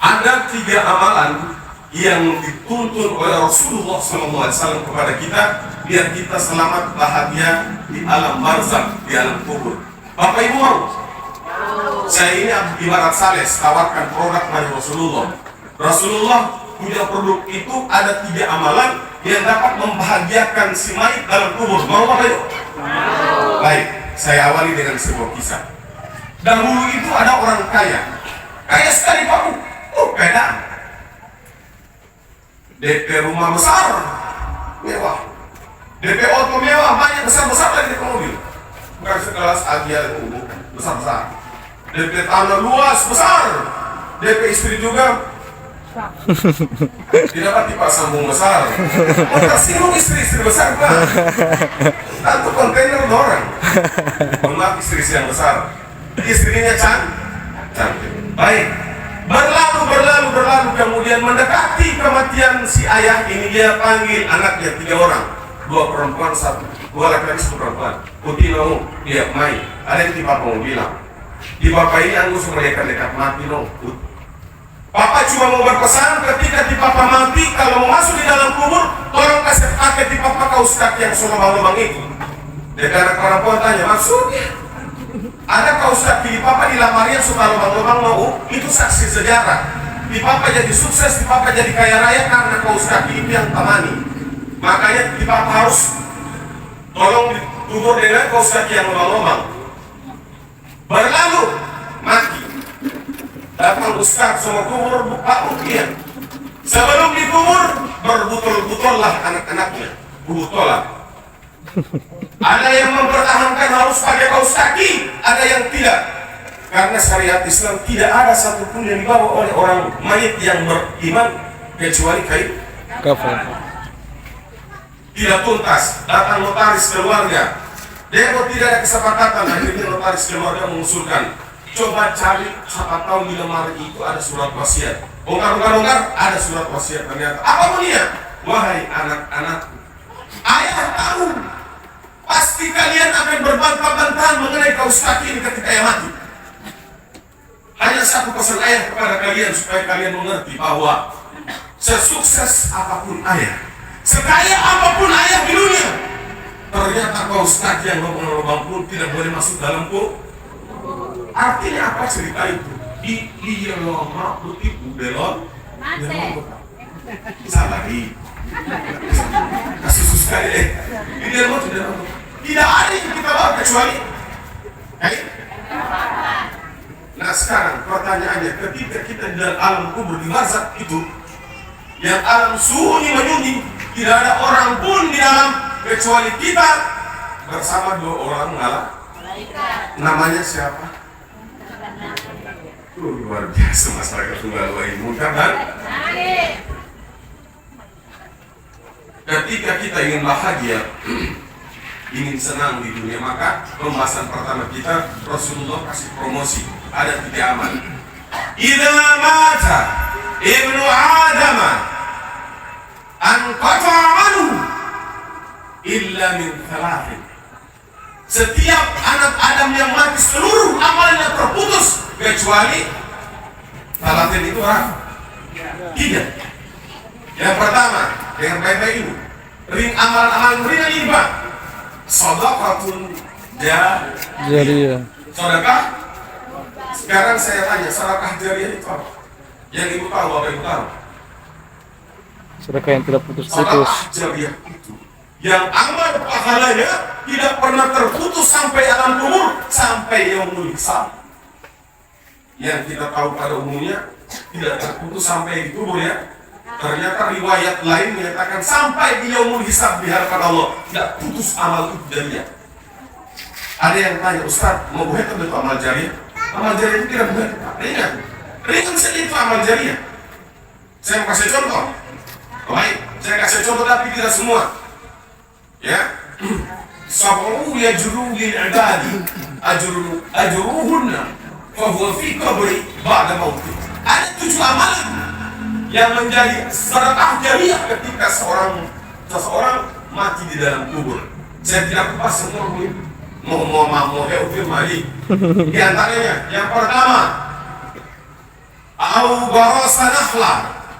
Ada 3 amalan yang dituntun oleh Rasulullah SAW kepada kita biar kita selamat bahagia di alam barzakh, di alam kubur. Bapak Ibu mau? Saya ini ibarat sales, tawarkan produk dari Rasulullah. Rasulullah punya produk itu ada 3 amalan yang dapat membahagiakan si mayit dalam kubur. Mau Bapak Ibu? Baik, saya awali dengan sebuah kisah. Dahulu itu ada orang kaya, kaya sekali Pak Bu. Beda. DP rumah besar, mewah. DP auto mewah, banyak besar-besar lagi DP mobil. Bukan sekelas Agia itu, besar-besar. DP tanah luas, besar. DP istri juga tidak dapat dipasang besar. Mau tersinggung istri besar kan? Tentu kontainer orang. Maaf istri yang besar. Istrinya cantik. Baik. Berlalu kemudian mendekati kematian si ayah ini, dia panggil anaknya 3 orang, 2 perempuan, 2 laki-laki, 1 perempuan. Putih mau dia main. Ada yang di papa mau bilang, di papa ini anggus mereka dekat mati no. Papa cuma mau berpesan ketika di papa mati kalau mau masuk di dalam kubur, tolong kasih pakai di papa kaos kaki yang lubang-lubang itu. Dia anak perempuan tanya maksudnya. Ada kaos kaki di papa di lamarian suka lubang-lubang mau, itu saksi sejarah. Di papa jadi sukses, di papa jadi kaya raya karena kaos kaki itu yang temani. Makanya di papa harus tolong dikubur dengan kaos kaki yang lubang-lubang. Berlalu mati. Datang ustaz sama kubur Pak Ukian. Sebelum dikubur berbutul-butul lah anak-anaknya, butulah. Ada yang mempertahankan harus pakai kaos kaki, ada yang tidak. Karena syariat Islam tidak ada satupun yang dibawa oleh orang mayit yang beriman kecuali kain kafan. Tidak tuntas, datang notaris keluarga. Dia tidak ada kesepakatan, akhirnya notaris keluarga mengusulkan, coba cari siapa tahu di lemari itu ada surat wasiat. Bongkar, ada surat wasiat ternyata. Apa bunyinya? Wahai anak-anakku, ayah tahu pasti kalian akan berbantah-bantahan mengenai kaos kaki ini ketika ayah mati. Hanya satu pesan ayah kepada kalian supaya kalian mengerti bahwa sesukses apapun ayah, sekaya apapun ayah di dunia, ternyata kaos kaki yang lubang-lubang pun tidak boleh masuk dalam kubur. Artinya apa cerita itu? Iya lama putih belon salari kasus sekali ini mau tidak ada yang kita bawa kecuali nah sekarang pertanyaannya, ketika kita di dalam alam kubur di barzakh itu yang alam sunyi menyunyi, tidak ada orang pun di dalam kecuali kita bersama 2 orang namanya siapa? Luar biasa masyarakat tunggal wahai munkar dan ketika kita ingin bahagia, ingin senang di dunia, maka pembahasan pertama kita Rasulullah kasih promosi. Ada 3 amal. Idza mata ibnu Adam anqata anhu illa min 3. Setiap anak Adam yang mati seluruh amalnya terputus kecuali 3 itu apa? 3. Yang pertama, dengan baik-baik ini, amalan-amalan ringan ini Pak. Shadaqatun jariyah. Sedekah. Sekarang saya tanya, sedekah jariyah itu apa? Yang Ibu tahu, Bapak Ibu tahu? Sedekah yang tidak putus-putus. Sedekah jariyah itu yang amal pahalanya tidak pernah terputus sampai alam kubur, sampai yaumul hisab. Yang kita tahu pada umumnya tidak terputus sampai di kubur ya. Ternyata riwayat lain menyatakan sampai di yaumul hisab di hadapan Allah tidak putus amal itu jariyah. Ada yang tanya, Ustaz, mau buat itu amal jariyah? Amal jariyah itu tidak buat. Ringan saja itu amal jariyah. Saya mau kasih contoh. Baik, saya kasih contoh tapi tidak semua. Ya, sab'u yajru lil ibadi ajruhunna fa huwa fi qabri ba'da mauti. Ada 7 amalan yang menjadi sedekah jariyah ketika seseorang mati di dalam kubur. Saya tidak kupas semua mau firmali. Di antaranya yang pertama, au gharasa nakhla,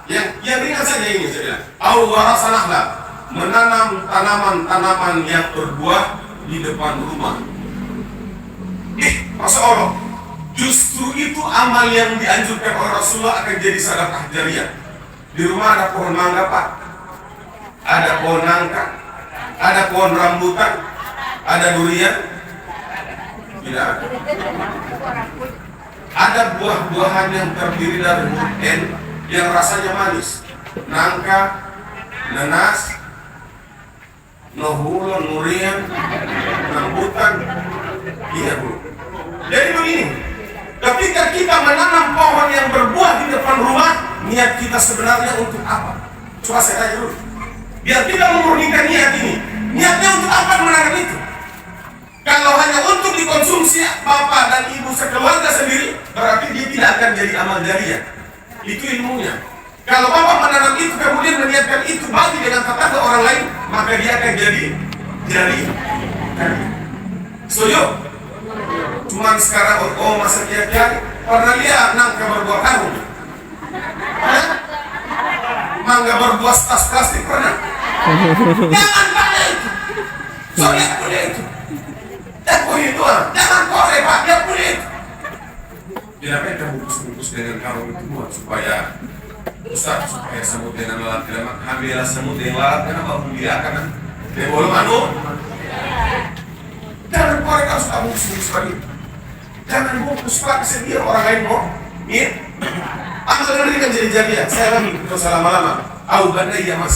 yang ringan saja ini saya bilang. Au gharasa nakhla, menanam tanaman-tanaman yang berbuah di depan rumah. Masya Allah, justru itu amal yang dianjurkan oleh Rasulullah akan jadi sedekah jariah. Di rumah ada pohon mangga Pak, ada pohon nangka, ada pohon rambutan, ada durian, tidak ada. Ada buah-buahan yang terdiri dari huruf N yang rasanya manis, nangka, nanas, nohulun, durian, rambutan. Iya Bu. Jadi begini, ketika kita menanam pohon yang berbuah di depan rumah, niat kita sebenarnya untuk apa? Coba saya tanya dulu. Biar kita memurnikan niat ini. Niatnya untuk apa menanam itu? Kalau hanya untuk dikonsumsi bapak dan ibu sekeluarga sendiri, berarti dia tidak akan jadi amal jariah. Itu ilmunya. Kalau bapak menanam itu kemudian meniatkan itu bagi dengan tetangga orang lain, maka dia akan jadi jariah. Setuju? Cuman sekarang masa kiai pernah lihat nangka berbuah karung, mangga berbuah tas plastik pernah? Jangan pada itu. Soalnya punya itu. Dan punya itu orang. Jangan korek Pak, dia punya itu. Tidak apa yang bungkus-bungkus dengan karung itu buat supaya Ustaz, supaya semut dengan lalat tidak makan. Ambillah semut yang lalat kenapa membiarkan? Dia boleh manu. Jangan korek harus bungkus-bungkus lagi. Jangan bungkus Pak, kesedia orang lain mau. Iya. Amal ngeri kan jadi jadian. Saya lagi, kalau lama-lama. Au banaya mas.